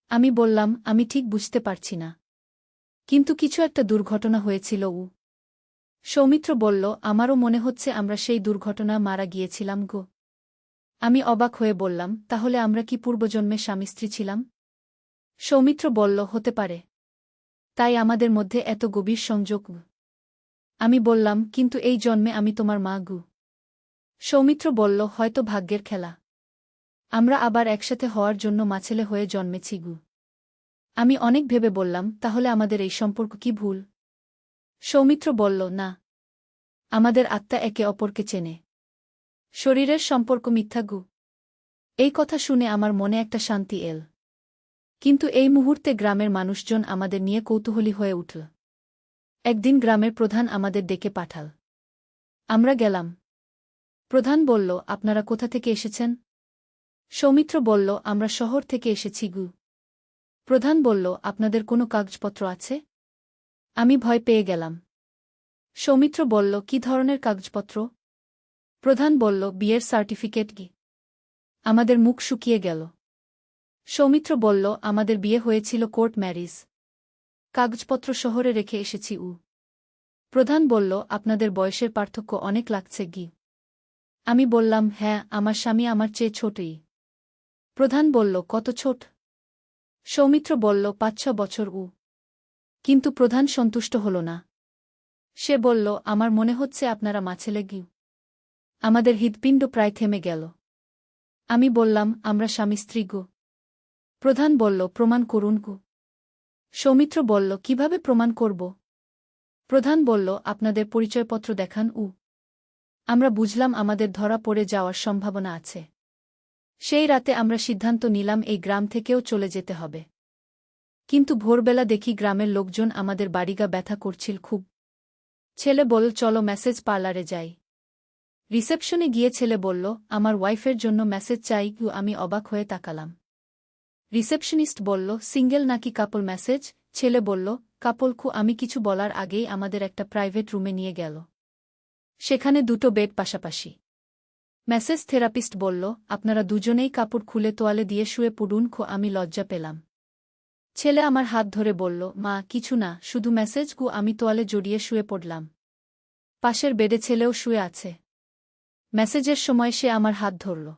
আমি বললাম, আমি ঠিক বুঝতে পারছি না। কিন্তু কিছু একটা দুর্ঘটনা হয়েছিল। সৌমিত্র বলল, আমারও মনে হচ্ছে আমরা সেই দুর্ঘটনা মারা গিয়েছিলাম গো। আমি অবাক হয়ে বললাম, তাহলে আমরা কি পূর্বজন্মে স্বামী-স্ত্রী ছিলাম? সৌমিত্র বলল, হতে পারে। তাই আমাদের মধ্যে এত গভীর সংযোগ। আমি বললাম, কিন্তু এই জন্মে আমি তোমার মা গু। সৌমিত্র বলল, হয়তো ভাগ্যের খেলা। আমরা আবার একসাথে হওয়ার জন্য মাছেলে হয়ে জন্মেছি গু। আমি অনেক ভেবে বললাম, তাহলে আমাদের এই সম্পর্ক কি ভুল? সৌমিত্র বলল, না। আমাদের আত্মা একে অপরকে চেনে। শরীরের সম্পর্ক মিথ্যা গু। এই কথা শুনে আমার মনে একটা শান্তি এল। কিন্তু এই মুহূর্তে গ্রামের মানুষজন আমাদের নিয়ে কৌতূহলী হয়ে উঠল। একদিন গ্রামের প্রধান আমাদের ডেকে পাঠাল। আমরা গেলাম। প্রধান বলল, আপনারা কোথা থেকে এসেছেন? সৌমিত্র বলল, আমরা শহর থেকে এসেছি গু। প্রধান বলল, আপনাদের কোনো কাগজপত্র আছে? আমি ভয় পেয়ে গেলাম। সৌমিত্র বলল, কি ধরনের কাগজপত্র? প্রধান বলল, বিয়ের সার্টিফিকেট কি। আমাদের মুখ শুকিয়ে গেল। সৌমিত্র বলল, আমাদের বিয়ে হয়েছিল কোর্ট ম্যারিজ। কাগজপত্র শহরে রেখে এসেছি। প্রধান বলল, আপনাদের বয়সের পার্থক্য অনেক লাগছে গি। আমি বললাম, হ্যাঁ, আমার স্বামী আমার চেয়ে ছোটই। প্রধান বলল, কত ছোট? সৌমিত্র বলল, ৫-৬ বছর। কিন্তু প্রধান সন্তুষ্ট হল না। সে বলল, আমার মনে হচ্ছে আপনারা মাছেলে গি। আমাদের হৃৎপিণ্ড প্রায় থেমে গেল। আমি বললাম, আমরা স্বামী-স্ত্রী গো। প্রধান বলল, প্রমাণ করুন গো। সৌমিত্র বলল, কিভাবে প্রমাণ করব? প্রধান বলল, আপনাদের পরিচয়পত্র দেখান। আমরা বুঝলাম আমাদের ধরা পড়ে যাওয়ার সম্ভাবনা আছে। সেই রাতে আমরা সিদ্ধান্ত নিলাম এই গ্রাম থেকেও চলে যেতে হবে। কিন্তু ভোরবেলা দেখি গ্রামের লোকজন আমাদের বাড়িগা ব্যথা করছিল খুব। ছেলে বলল, চলো মেসেজ পার্লারে যাই। রিসেপশনে গিয়ে ছেলে বলল, আমার ওয়াইফের জন্য মেসেজ চাই। আমি অবাক হয়ে তাকালাম। রিসেপশনিস্ট বলল, সিঙ্গেল নাকি কাপল মেসেজ? ছেলে বলল, কাপল। আমি কিছু বলার আগেই আমাদের একটা প্রাইভেট রুমে নিয়ে গেল। সেখানে দুটো বেড পাশাপাশি। মেসেজ থেরাপিস্ট বলল, আপনারা দুজনেই কাপড় খুলে তোয়ালে দিয়ে শুয়ে পড়ুন। আমি লজ্জা পেলাম। ছেলে আমার হাত ধরে বলল, মা, কিছু না, শুধু মেসেজ। আমি তোয়ালে জড়িয়ে শুয়ে পড়লাম। পাশের বেডে ছেলেও শুয়ে আছে। মেসেজের সময় সে আমার হাত ধরল।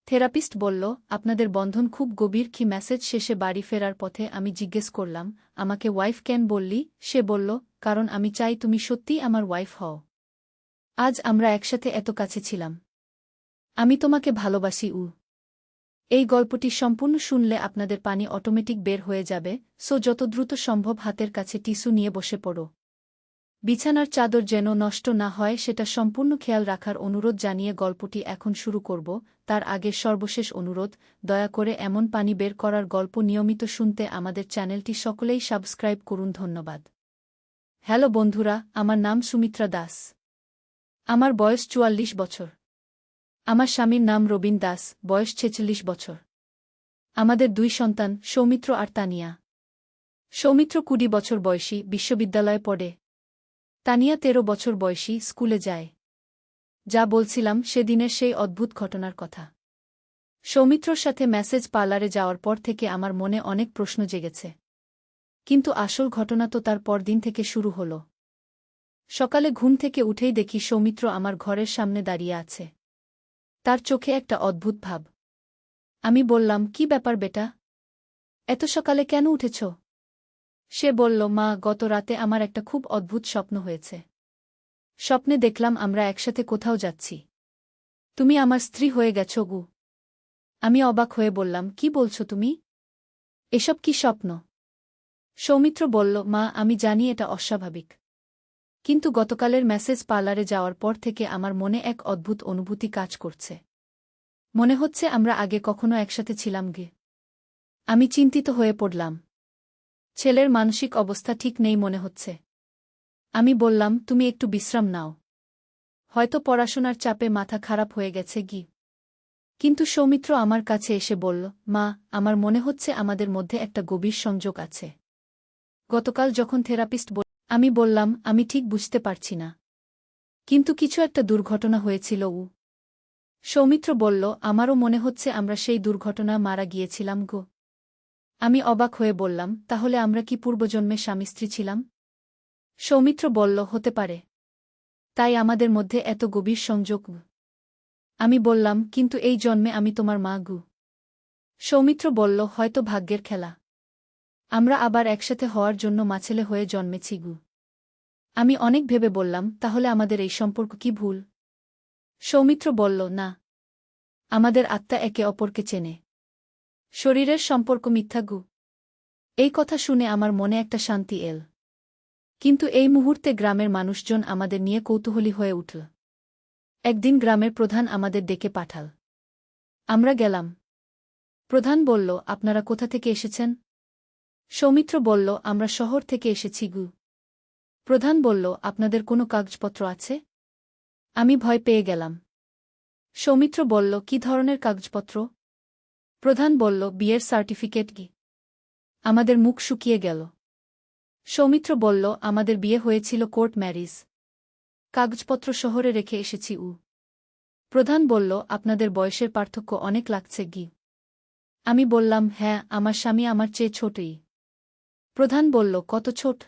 থেরাপিস্ট বলল, আপনাদের বন্ধন খুব গভীর। কি মেসেজ শেষে বাড়ি ফেরার পথে আমি জিজ্ঞেস করলাম, আমাকে ওয়াইফ কেন বললি? সে বলল, কারণ আমি চাই তুমি সত্যিই আমার ওয়াইফ হও। আজ আমরা একসাথে এত কাছে ছিলাম। আমি তোমাকে ভালোবাসি। এই গল্পটি সম্পূর্ণ শুনলে আপনাদের পানি অটোমেটিক বের হয়ে যাবে, সো যত দ্রুত সম্ভব হাতের কাছে টিস্যু নিয়ে বসে পড়ো। বিছানার চাদর যেন নষ্ট না হয় সেটা সম্পূর্ণ খেয়াল রাখার অনুরোধ জানিয়ে গল্পটি এখন শুরু করব। তার আগে সর্বশেষ অনুরোধ, দয়া করে এমন পানি বের করার গল্প নিয়মিত শুনতে আমাদের চ্যানেলটি সকলেই সাবস্ক্রাইব করুন। ধন্যবাদ। হ্যালো বন্ধুরা, আমার নাম সুমিত্রা দাস। আমার বয়স ৪৪ বছর। আমার স্বামীর নাম রবীন দাস, বয়স ৪৬ বছর। আমাদের ২ সন্তান, সৌমিত্র আর তানিয়া। সৌমিত্র ২০ বছর বয়সী, বিশ্ববিদ্যালয়ে পড়ে। তানিয়া ১৩ বছর বয়সী, স্কুলে যায়। যা বলছিলাম সেদিনের সেই অদ্ভুত ঘটনার কথা। সৌমিত্রর সাথে মেসেজ পার্লারে যাওয়ার পর থেকে আমার মনে অনেক প্রশ্ন জেগেছে। কিন্তু আসল ঘটনা তো তার পরদিন থেকে শুরু হল। সকালে ঘুম থেকে উঠেই দেখি সৌমিত্র আমার ঘরের সামনে দাঁড়িয়ে আছে। তার চোখে একটা অদ্ভুত ভাব। আমি বললাম, কি ব্যাপার বেটা? এত সকালে কেন উঠেছ? সে বলল, মা, গত রাতে আমার একটা খুব অদ্ভুত স্বপ্ন হয়েছে। স্বপ্নে দেখলাম আমরা একসাথে কোথাও যাচ্ছি। তুমি আমার স্ত্রী হয়ে গেছ গু। আমি অবাক হয়ে বললাম, কি বলছো তুমি? এসব কি স্বপ্ন? সৌমিত্র বলল, মা, আমি জানি এটা অস্বাভাবিক। কিন্তু গতকালের মেসেজ পার্লারে যাওয়ার পর থেকে আমার মনে এক অদ্ভুত অনুভূতি কাজ করছে। মনে হচ্ছে আমরা আগে কখনো একসাথে ছিলাম গে। আমি চিন্তিত হয়ে পড়লাম। ছেলের মানসিক অবস্থা ঠিক নেই মনে হচ্ছে। আমি বললাম, তুমি একটু বিশ্রাম নাও। হয়তো পড়াশোনার চাপে মাথা খারাপ হয়ে গেছে গি। কিন্তু সৌমিত্র আমার কাছে এসে বলল, মা, আমার মনে হচ্ছে আমাদের মধ্যে একটা গভীর সংযোগ আছে। গতকাল যখন থেরাপিস্ট আমি বললাম, আমি ঠিক বুঝতে পারছি না। কিন্তু কিছু একটা দুর্ঘটনা হয়েছিল। সৌমিত্র বলল, আমারও মনে হচ্ছে আমরা সেই দুর্ঘটনা মারা গিয়েছিলাম গো। আমি অবাক হয়ে বললাম, তাহলে আমরা কি পূর্বজন্মে স্বামী স্ত্রী ছিলাম? সৌমিত্র বলল, হতে পারে। তাই আমাদের মধ্যে এত গভীর সংযোগ। আমি বললাম, কিন্তু এই জন্মে আমি তোমার মা গু। সৌমিত্র বলল, হয়তো ভাগ্যের খেলা। আমরা আবার একসাথে হওয়ার জন্য মাছেলে হয়ে জন্মেছি গু। আমি অনেক ভেবে বললাম, তাহলে আমাদের এই সম্পর্ক কি ভুল? সৌমিত্র বলল, না। আমাদের আত্মা একে অপরকে চেনে। শরীরের সম্পর্ক মিথ্যা গু। এই কথা শুনে আমার মনে একটা শান্তি এল। কিন্তু এই মুহূর্তে গ্রামের মানুষজন আমাদের নিয়ে কৌতূহলী হয়ে উঠল। একদিন গ্রামের প্রধান আমাদের ডেকে পাঠাল। আমরা গেলাম। প্রধান বলল, আপনারা কোথা থেকে এসেছেন? সৌমিত্র বলল, আমরা শহর থেকে এসেছি গু। প্রধান বলল, আপনাদের কোনো কাগজপত্র আছে? আমি ভয় পেয়ে গেলাম। সৌমিত্র বলল, কি ধরনের কাগজপত্র? প্রধান বলল, বিয়ের সার্টিফিকেট কি? আমাদের মুখ শুকিয়ে গেল। সৌমিত্র বলল, আমাদের বিয়ে হয়েছিল কোর্ট ম্যারিজ। কাগজপত্র শহরে রেখে এসেছি উ। প্রধান বলল, আপনাদের বয়সের পার্থক্য অনেক লাগছে গি। আমি বললাম, হ্যাঁ, আমার স্বামী আমার চেয়ে ছোটই। প্রধান বলল, কত ছোট?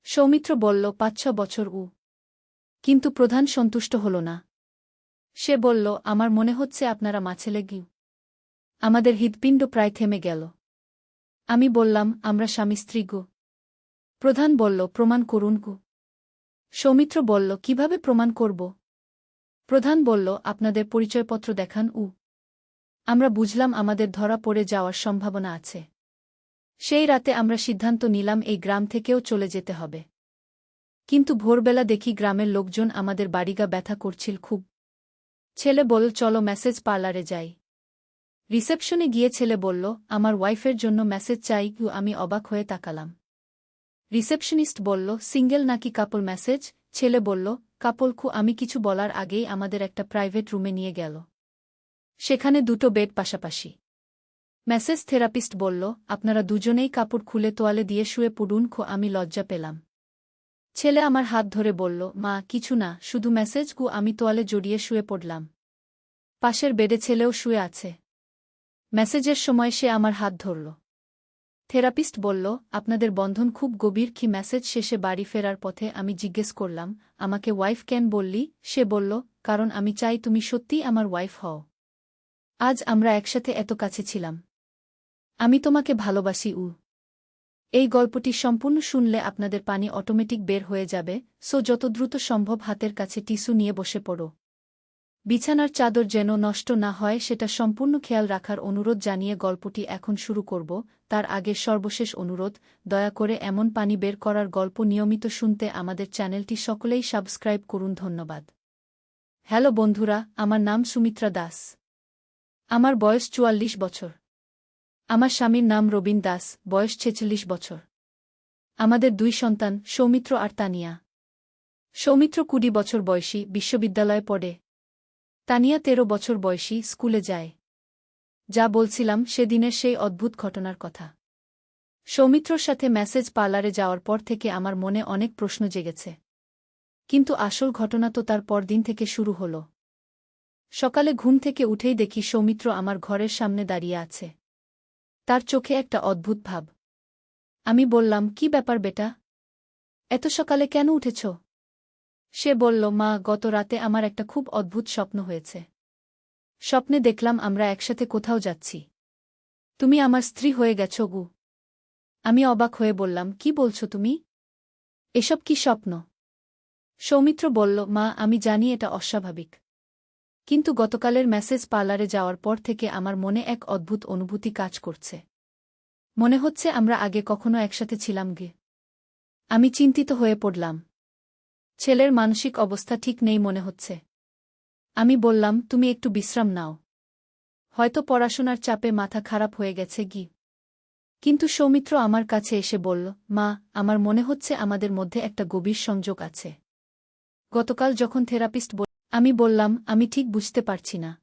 সৌমিত্র বলল, ৫-৬ বছর উ। কিন্তু প্রধান সন্তুষ্ট হল না। সে বলল, আমার মনে হচ্ছে আপনারা মাছেলে গি। আমাদের হৃৎপিণ্ড প্রায় থেমে গেল। আমি বললাম, আমরা স্বামী স্ত্রী গো। প্রধান বলল, প্রমাণ করুন গো। সৌমিত্র বলল, কিভাবে প্রমাণ করব? প্রধান বলল, আপনাদের পরিচয়পত্র দেখান উ। আমরা বুঝলাম আমাদের ধরা পড়ে যাওয়ার সম্ভাবনা আছে। সেই রাতে আমরা সিদ্ধান্ত নিলাম এই গ্রাম থেকেও চলে যেতে হবে। কিন্তু ভোরবেলা দেখি গ্রামের লোকজন আমাদের বাড়িগা ব্যথা করছিল খুব। ছেলে বলল, চলো মেসেজ পার্লারে যাই। রিসেপশনে গিয়ে ছেলে বলল, আমার ওয়াইফের জন্য মেসেজ চাই গু। আমি অবাক হয়ে তাকালাম। রিসেপশনিস্ট বলল, সিঙ্গেল নাকি কাপল মেসেজ? ছেলে বলল, কাপল খু। আমি কিছু বলার আগেই আমাদের একটা প্রাইভেট রুমে নিয়ে গেল। সেখানে দুটো বেড পাশাপাশি। মেসেজ থেরাপিস্ট বলল, আপনারা দুজনেই কাপড় খুলে তোয়ালে দিয়ে শুয়ে পড়ুন খু। আমি লজ্জা পেলাম। ছেলে আমার হাত ধরে বলল, মা, কিছু না, শুধু মেসেজ গু। আমি তোয়ালে জড়িয়ে শুয়ে পড়লাম। পাশের বেডে ছেলেও শুয়ে আছে। মেসেজের সময় সে আমার হাত ধরল। থেরাপিস্ট বলল, আপনাদের বন্ধন খুব গভীর কি? মেসেজ শেষে বাড়ি ফেরার পথে আমি জিজ্ঞেস করলাম, আমাকে ওয়াইফ কেন বললি? সে বলল, কারণ আমি চাই তুমি সত্যিই আমার ওয়াইফ হও। আজ আমরা একসাথে এত কাছে ছিলাম। আমি তোমাকে ভালোবাসি উ। এই গল্পটি সম্পূর্ণ শুনলে আপনাদের পানি অটোমেটিক বের হয়ে যাবে, সো যত দ্রুত সম্ভব হাতের কাছে টিস্যু নিয়ে বসে পড়ো। বিছানার চাদর যেন নষ্ট না হয় সেটা সম্পূর্ণ খেয়াল রাখার অনুরোধ জানিয়ে গল্পটি এখন শুরু করব। তার আগে সর্বশেষ অনুরোধ, দয়া করে এমন পানি বের করার গল্প নিয়মিত শুনতে আমাদের চ্যানেলটি সকলেই সাবস্ক্রাইব করুন। ধন্যবাদ। হ্যালো বন্ধুরা, আমার নাম সুমিত্রা দাস। আমার বয়স ৪৪ বছর। আমার স্বামীর নাম রবীন দাস, বয়স ৪৬ বছর। আমাদের ২ সন্তান, সৌমিত্র আর তানিয়া। সৌমিত্র ২০ বছর বয়সী, বিশ্ববিদ্যালয়ে পড়ে। তানিয়া ১৩ বছর বয়সী, স্কুলে যায়। যা বলছিলাম সেদিনের সেই অদ্ভুত ঘটনার কথা। সৌমিত্রর সাথে মেসেজ পার্লারে যাওয়ার পর থেকে আমার মনে অনেক প্রশ্ন জেগেছে। কিন্তু আসল ঘটনা তো তার পরদিন থেকে শুরু হল। সকালে ঘুম থেকে উঠেই দেখি সৌমিত্র আমার ঘরের সামনে দাঁড়িয়ে আছে। তার চোখে একটা অদ্ভুত ভাব। আমি বললাম, কি ব্যাপার বেটা? এত সকালে কেন উঠেছ? সে বলল, মা, গত রাতে আমার একটা খুব অদ্ভুত স্বপ্ন হয়েছে। স্বপ্নে দেখলাম আমরা একসাথে কোথাও যাচ্ছি। তুমি আমার স্ত্রী হয়ে গেছ গু। আমি অবাক হয়ে বললাম, কি বলছো তুমি? এসব কি স্বপ্ন? সৌমিত্র বলল, মা, আমি জানি এটা অস্বাভাবিক। কিন্তু গতকালের মেসেজ পার্লারে যাওয়ার পর থেকে আমার মনে এক অদ্ভুত অনুভূতি কাজ করছে। মনে হচ্ছে আমরা আগে কখনো একসাথে ছিলাম গে। আমি চিন্তিত হয়ে পড়লাম। ছেলের মানসিক অবস্থা ঠিক নেই মনে হচ্ছে। আমি বললাম, তুমি একটু বিশ্রাম নাও। হয়তো পড়াশোনার চাপে মাথা খারাপ হয়ে গেছে গি। কিন্তু সৌমিত্র আমার কাছে এসে বলল, মা, আমার মনে হচ্ছে আমাদের মধ্যে একটা গভীর সংযোগ আছে। গতকাল যখন থেরাপিস্ট আমি বললাম, আমি ঠিক বুঝতে পারছি না।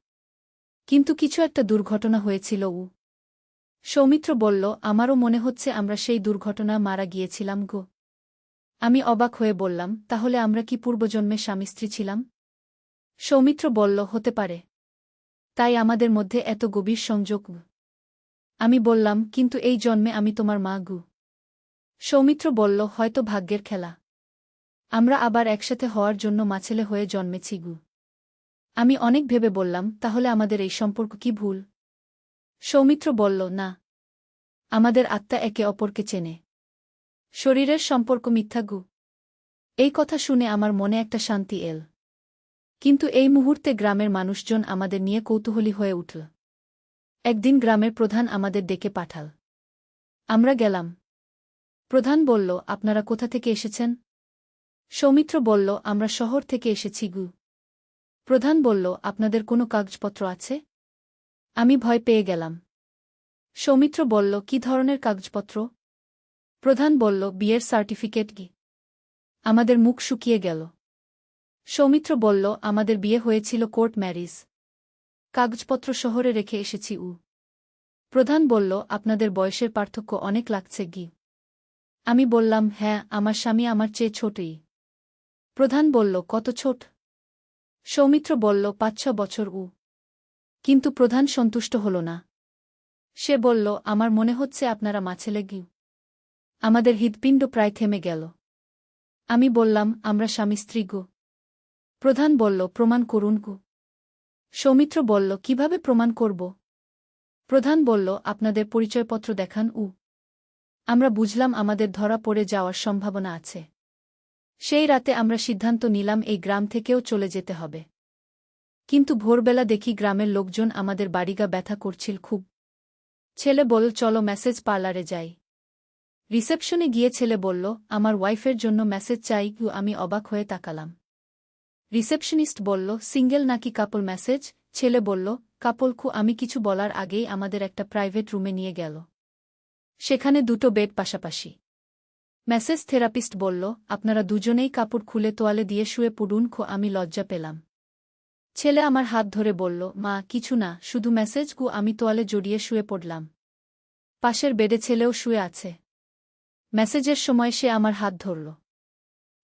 কিন্তু কিছু একটা দুর্ঘটনা হয়েছিল উ। সৌমিত্র বলল, আমারও মনে হচ্ছে আমরা সেই দুর্ঘটনা মারা গিয়েছিলাম গো। আমি অবাক হয়ে বললাম, তাহলে আমরা কি পূর্বজন্মে স্বামী স্ত্রী ছিলাম? সৌমিত্র বলল, হতে পারে। তাই আমাদের মধ্যে এত গভীর সংযোগ। আমি বললাম, কিন্তু এই জন্মে আমি তোমার মা গু। সৌমিত্র বলল, হয়তো ভাগ্যের খেলা। আমরা আবার একসাথে হওয়ার জন্য মাছেলে হয়ে জন্মেছি গু। আমি অনেক ভেবে বললাম, তাহলে আমাদের এই সম্পর্ক কি ভুল? সৌমিত্র বলল, না। আমাদের আত্মা একে অপরকে চেনে। শরীরের সম্পর্ক মিথ্যা গু। এই কথা শুনে আমার মনে একটা শান্তি এল। কিন্তু এই মুহূর্তে গ্রামের মানুষজন আমাদের নিয়ে কৌতূহলী হয়ে উঠল। একদিন গ্রামের প্রধান আমাদের ডেকে পাঠাল। আমরা গেলাম। প্রধান বলল, আপনারা কোথা থেকে এসেছেন? সৌমিত্র বলল, আমরা শহর থেকে এসেছি গু। প্রধান বলল, আপনাদের কোনো কাগজপত্র আছে? আমি ভয় পেয়ে গেলাম। সৌমিত্র বলল, কি ধরনের কাগজপত্র? প্রধান বলল, বিয়ের সার্টিফিকেট কি। আমাদের মুখ শুকিয়ে গেল। সৌমিত্র বলল, আমাদের বিয়ে হয়েছিল কোর্ট ম্যারিজ। কাগজপত্র শহরে রেখে এসেছি উ। প্রধান বলল, আপনাদের বয়সের পার্থক্য অনেক লাগছে গি। আমি বললাম, হ্যাঁ, আমার স্বামী আমার চেয়ে ছোটই। প্রধান বলল, কত ছোট? সৌমিত্র বলল, ৫-৬ বছর উ। কিন্তু প্রধান সন্তুষ্ট হল না। সে বলল, আমার মনে হচ্ছে আপনারা মাছেলে গি। আমাদের হৃৎপিণ্ড প্রায় থেমে গেল। আমি বললাম, আমরা স্বামী স্ত্রী গো। প্রধান বলল, প্রমাণ করুন গো। সৌমিত্র বলল, কিভাবে প্রমাণ করব? প্রধান বলল, আপনাদের পরিচয়পত্র দেখান উ। আমরা বুঝলাম আমাদের ধরা পড়ে যাওয়ার সম্ভাবনা আছে। সেই রাতে আমরা সিদ্ধান্ত নিলাম এই গ্রাম থেকেও চলে যেতে হবে। কিন্তু ভোরবেলা দেখি গ্রামের লোকজন আমাদের বাড়িগা ব্যথা করছিল খুব। ছেলে বলল, চলো মেসেজ পার্লারে যাই। রিসেপশনে গিয়ে ছেলে বলল, আমার ওয়াইফের জন্য মেসেজ চাই গু। আমি অবাক হয়ে তাকালাম। রিসেপশনিস্ট বলল, সিঙ্গেল নাকি কাপল মেসেজ? ছেলে বলল, কাপল খু। আমি কিছু বলার আগেই আমাদের একটা প্রাইভেট রুমে নিয়ে গেল। সেখানে দুটো বেড পাশাপাশি। মেসেজ থেরাপিস্ট বলল, আপনারা দুজনেই কাপড় খুলে তোয়ালে দিয়ে শুয়ে পড়ুন খো। আমি লজ্জা পেলাম। ছেলে আমার হাত ধরে বলল, মা, কিছু না, শুধু মেসেজ গু। আমি তোয়ালে জড়িয়ে শুয়ে পড়লাম। পাশের বেডে ছেলেও শুয়ে আছে। মেসেজের সময় সে আমার হাত ধরল।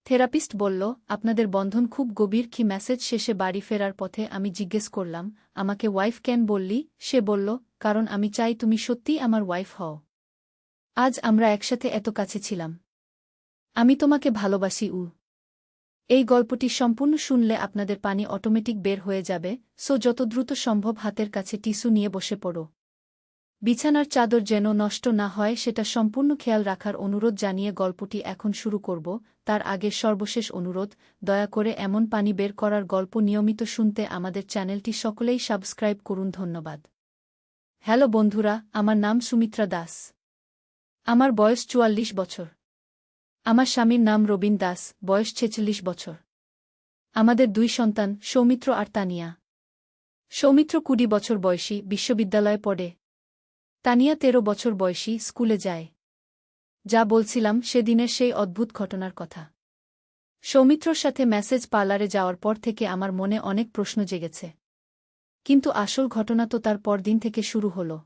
থেরাপিস্ট বলল, আপনাদের বন্ধন খুব গভীর কি? মেসেজ শেষে বাড়ি ফেরার পথে আমি জিজ্ঞেস করলাম, আমাকে ওয়াইফ কেন বললি? সে বলল, কারণ আমি চাই তুমি সত্যিই আমার ওয়াইফ হও। আজ আমরা একসাথে এত কাছে ছিলাম। আমি তোমাকে ভালোবাসি উ। এই গল্পটি সম্পূর্ণ শুনলে আপনাদের পানি অটোমেটিক বের হয়ে যাবে, সো যত দ্রুত সম্ভব হাতের কাছে টিস্যু নিয়ে বসে পড়ো। বিছানার চাদর যেন নষ্ট না হয় সেটা সম্পূর্ণ খেয়াল রাখার অনুরোধ জানিয়ে গল্পটি এখন শুরু করব। তার আগে সর্বশেষ অনুরোধ, দয়া করে এমন পানি বের করার গল্প নিয়মিত শুনতে আমাদের চ্যানেলটি সকলেই সাবস্ক্রাইব করুন। ধন্যবাদ। হ্যালো বন্ধুরা, আমার নাম সুমিত্রা দাস। আমার বয়স ৪৪ বছর। আমার স্বামীর নাম রবিন দাস, বয়স ৪৬ বছর। আমাদের ২ সন্তান, সৌমিত্র আর তানিয়া। সৌমিত্র ২০ বছর বয়সী, বিশ্ববিদ্যালয়ে পড়ে। তানিয়া ১৩ বছর বয়সী, স্কুলে যায়। যা বলছিলাম সেদিনের সেই অদ্ভুত ঘটনার কথা। সৌমিত্রর সাথে মেসেজ পার্লারে যাওয়ার পর থেকে আমার মনে অনেক প্রশ্ন জেগেছে। কিন্তু আসল ঘটনা তো তার পরদিন থেকে শুরু হল।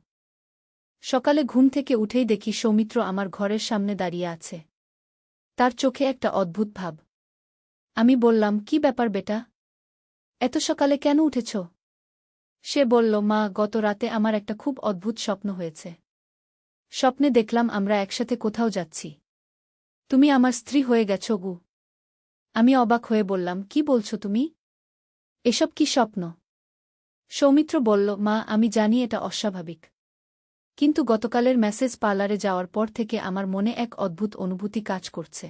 সকালে ঘুম থেকে উঠেই দেখি সৌমিত্র আমার ঘরের সামনে দাঁড়িয়ে আছে। তার চোখে একটা অদ্ভুত ভাব। আমি বললাম, কি ব্যাপার বেটা? এত সকালে কেন উঠেছ? সে বলল, মা, গত রাতে আমার একটা খুব অদ্ভুত স্বপ্ন হয়েছে। স্বপ্নে দেখলাম আমরা একসাথে কোথাও যাচ্ছি। তুমি আমার স্ত্রী হয়ে গেছ গু। আমি অবাক হয়ে বললাম, কি বলছো তুমি? এসব কি স্বপ্ন? সৌমিত্র বলল, মা, আমি জানি এটা অস্বাভাবিক। কিন্তু গতকালের মেসেজ পার্লারে যাওয়ার পর থেকে আমার মনে এক অদ্ভুত অনুভূতি কাজ করছে।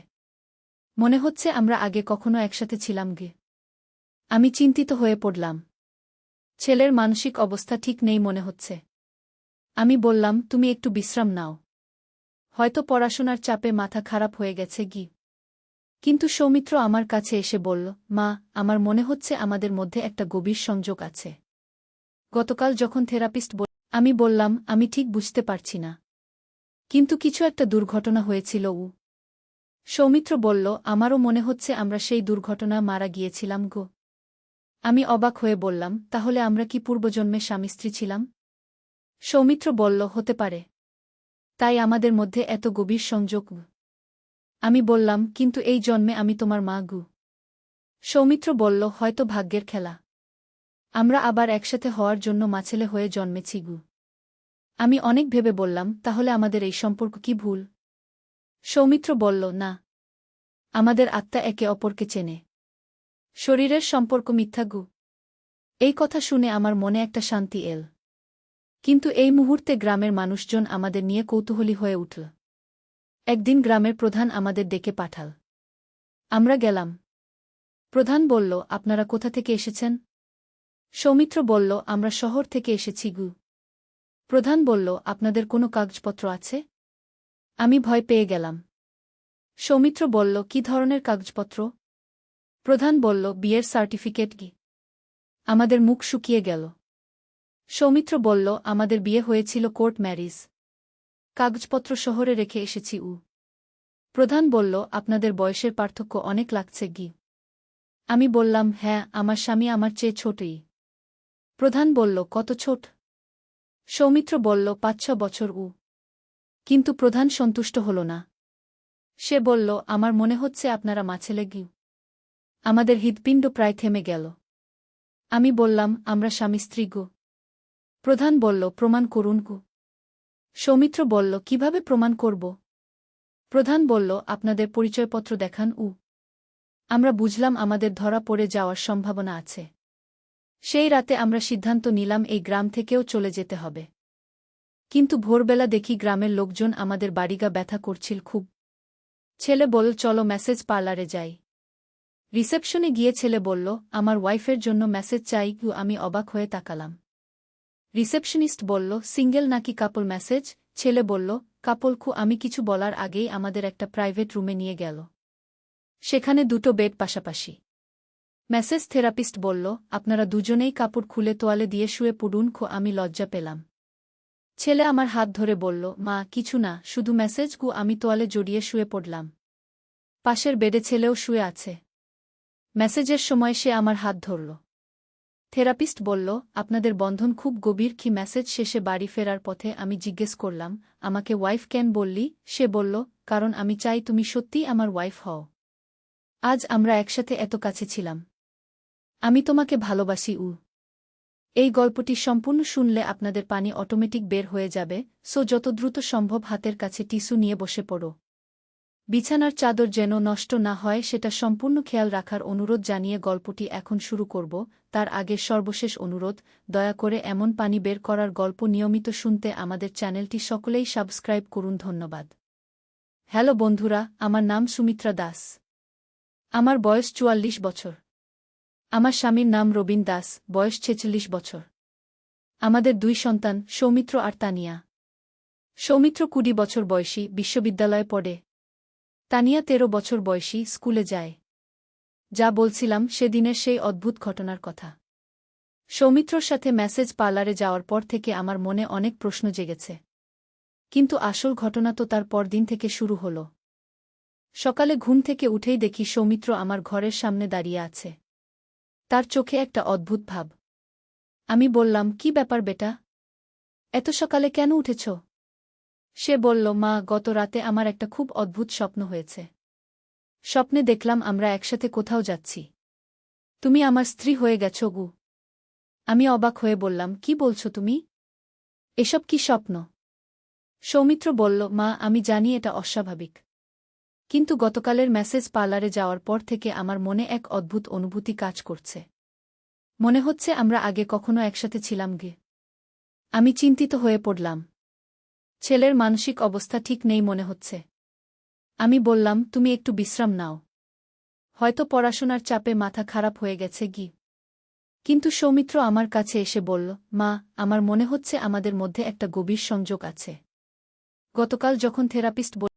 মনে হচ্ছে আমরা আগে কখনো একসাথে ছিলাম গে। আমি চিন্তিত হয়ে পড়লাম। ছেলের মানসিক অবস্থা ঠিক নেই মনে হচ্ছে। আমি বললাম, তুমি একটু বিশ্রাম নাও। হয়তো পড়াশোনার চাপে মাথা খারাপ হয়ে গেছে গি। কিন্তু সৌমিত্র আমার কাছে এসে বলল, মা, আমার মনে হচ্ছে আমাদের মধ্যে একটা গভীর সংযোগ আছে। গতকাল যখন থেরাপিস্ট আমি বললাম, আমি ঠিক বুঝতে পারছি না। কিন্তু কিছু একটা দুর্ঘটনা হয়েছিল উ। সৌমিত্র বলল, আমারও মনে হচ্ছে আমরা সেই দুর্ঘটনা মারা গিয়েছিলাম গো। আমি অবাক হয়ে বললাম, তাহলে আমরা কি পূর্বজন্মে স্বামী স্ত্রী ছিলাম? সৌমিত্র বলল, হতে পারে। তাই আমাদের মধ্যে এত গভীর সংযোগ। আমি বললাম, কিন্তু এই জন্মে আমি তোমার মা গু। সৌমিত্র বলল, হয়তো ভাগ্যের খেলা। আমরা আবার একসাথে হওয়ার জন্য মাছেলে হয়ে জন্মেছি গু। আমি অনেক ভেবে বললাম, তাহলে আমাদের এই সম্পর্ক কি ভুল? সৌমিত্র বলল, না। আমাদের আত্মা একে অপরকে চেনে। শরীরের সম্পর্ক মিথ্যা গু। এই কথা শুনে আমার মনে একটা শান্তি এল। কিন্তু এই মুহূর্তে গ্রামের মানুষজন আমাদের নিয়ে কৌতূহলী হয়ে উঠল। একদিন গ্রামের প্রধান আমাদের ডেকে পাঠাল। আমরা গেলাম। প্রধান বলল, আপনারা কোথা থেকে এসেছেন? সৌমিত্র বলল, আমরা শহর থেকে এসেছি গু। প্রধান বলল, আপনাদের কোনো কাগজপত্র আছে? আমি ভয় পেয়ে গেলাম। সৌমিত্র বলল, কি ধরনের কাগজপত্র? প্রধান বলল, বিয়ের সার্টিফিকেট কি। আমাদের মুখ শুকিয়ে গেল। সৌমিত্র বলল, আমাদের বিয়ে হয়েছিল কোর্ট ম্যারিজ। কাগজপত্র শহরে রেখে এসেছি উ। প্রধান বলল, আপনাদের বয়সের পার্থক্য অনেক লাগছে গি। আমি বললাম, হ্যাঁ, আমার স্বামী আমার চেয়ে ছোটই। প্রধান বলল, কত ছোট? সৌমিত্র বলল, ৫-৬ বছর উ। কিন্তু প্রধান সন্তুষ্ট হল না। সে বলল, আমার মনে হচ্ছে আপনারা মাছেলে গি। আমাদের হৃৎপিণ্ড প্রায় থেমে গেল। আমি বললাম, আমরা স্বামী স্ত্রী গো। প্রধান বলল, প্রমাণ করুন গো। সৌমিত্র বলল, কিভাবে প্রমাণ করব? প্রধান বলল, আপনাদের পরিচয়পত্র দেখান উ। আমরা বুঝলাম আমাদের ধরা পড়ে যাওয়ার সম্ভাবনা আছে। সেই রাতে আমরা সিদ্ধান্ত নিলাম এই গ্রাম থেকেও চলে যেতে হবে। কিন্তু ভোরবেলা দেখি গ্রামের লোকজন আমাদের বাড়িগা ব্যথা করছিল খুব। ছেলে বলল, চলো মেসেজ পার্লারে যাই। রিসেপশনে গিয়ে ছেলে বলল, আমার ওয়াইফের জন্য মেসেজ চাই। আমি অবাক হয়ে তাকালাম। রিসেপশনিস্ট বলল, সিঙ্গেল নাকি কাপল মেসেজ? ছেলে বলল, কাপল। আমি কিছু বলার আগেই আমাদের একটা প্রাইভেট রুমে নিয়ে গেল। সেখানে দুটো বেড পাশাপাশি। মেসেজ থেরাপিস্ট বলল, আপনারা দুজনেই কাপড় খুলে তোয়ালে দিয়ে শুয়ে পড়ুন। আমি লজ্জা পেলাম। ছেলে আমার হাত ধরে বলল, মা, কিছু না, শুধু মেসেজ। আমি তোয়ালে জড়িয়ে শুয়ে পড়লাম। পাশের বেডে ছেলেও শুয়ে আছে। মেসেজের সময় সে আমার হাত ধরল। থেরাপিস্ট বলল, আপনাদের বন্ধন খুব গভীর। কি মেসেজ শেষে বাড়ি ফেরার পথে আমি জিজ্ঞেস করলাম, আমাকে ওয়াইফ কেন বললি? সে বলল, কারণ আমি চাই তুমি সত্যিই আমার ওয়াইফ হও। আজ আমরা একসাথে এত কাছে ছিলাম। আমি তোমাকে ভালোবাসি উ। এই গল্পটি সম্পূর্ণ শুনলে আপনাদের পানি অটোমেটিক বের হয়ে যাবে, সো যত দ্রুত সম্ভব হাতের কাছে টিস্যু নিয়ে বসে পড়ো। বিছানার চাদর যেন নষ্ট না হয় সেটা সম্পূর্ণ খেয়াল রাখার অনুরোধ জানিয়ে গল্পটি এখন শুরু করব। তার আগে সর্বশেষ অনুরোধ, দয়া করে এমন পানি বের করার গল্প নিয়মিত শুনতে আমাদের চ্যানেলটি সকলেই সাবস্ক্রাইব করুন। ধন্যবাদ। হ্যালো বন্ধুরা, আমার নাম সুমিত্রা দাস। আমার বয়স ৪৪ বছর। আমার স্বামীর নাম রবিন দাস, বয়স ৪৬ বছর। আমাদের ২ সন্তান, সৌমিত্র আর তানিয়া। সৌমিত্র ২০ বছর বয়সী, বিশ্ববিদ্যালয়ে পড়ে। তানিয়া ১৩ বছর বয়সী, স্কুলে যায়। যা বলছিলাম সেদিনের সেই অদ্ভুত ঘটনার কথা। সৌমিত্রর সাথে মেসেজ পার্লারে যাওয়ার পর থেকে আমার মনে অনেক প্রশ্ন জেগেছে। কিন্তু আসল ঘটনা তো তার পরদিন থেকে শুরু হল। সকালে ঘুম থেকে উঠেই দেখি সৌমিত্র আমার ঘরের সামনে দাঁড়িয়ে আছে। তার চোখে একটা অদ্ভুত ভাব। আমি বললাম, কি ব্যাপার বেটা? এত সকালে কেন উঠেছ? সে বলল, মা, গত রাতে আমার একটা খুব অদ্ভুত স্বপ্ন হয়েছে। স্বপ্নে দেখলাম আমরা একসাথে কোথাও যাচ্ছি। তুমি আমার স্ত্রী হয়ে গেছ গু। আমি অবাক হয়ে বললাম, কি বলছো তুমি? এসব কি স্বপ্ন? সৌমিত্র বলল, মা, আমি জানি এটা অস্বাভাবিক। কিন্তু গতকালের মেসেজ পার্লারে যাওয়ার পর থেকে আমার মনে এক অদ্ভুত অনুভূতি কাজ করছে। মনে হচ্ছে আমরা আগে কখনো একসাথে ছিলাম গে। আমি চিন্তিত হয়ে পড়লাম। ছেলের মানসিক অবস্থা ঠিক নেই মনে হচ্ছে। আমি বললাম, তুমি একটু বিশ্রাম নাও। হয়তো পড়াশোনার চাপে মাথা খারাপ হয়ে গেছে গি। কিন্তু সৌমিত্র আমার কাছে এসে বলল, মা, আমার মনে হচ্ছে আমাদের মধ্যে একটা গভীর সংযোগ আছে। গতকাল যখন থেরাপিস্ট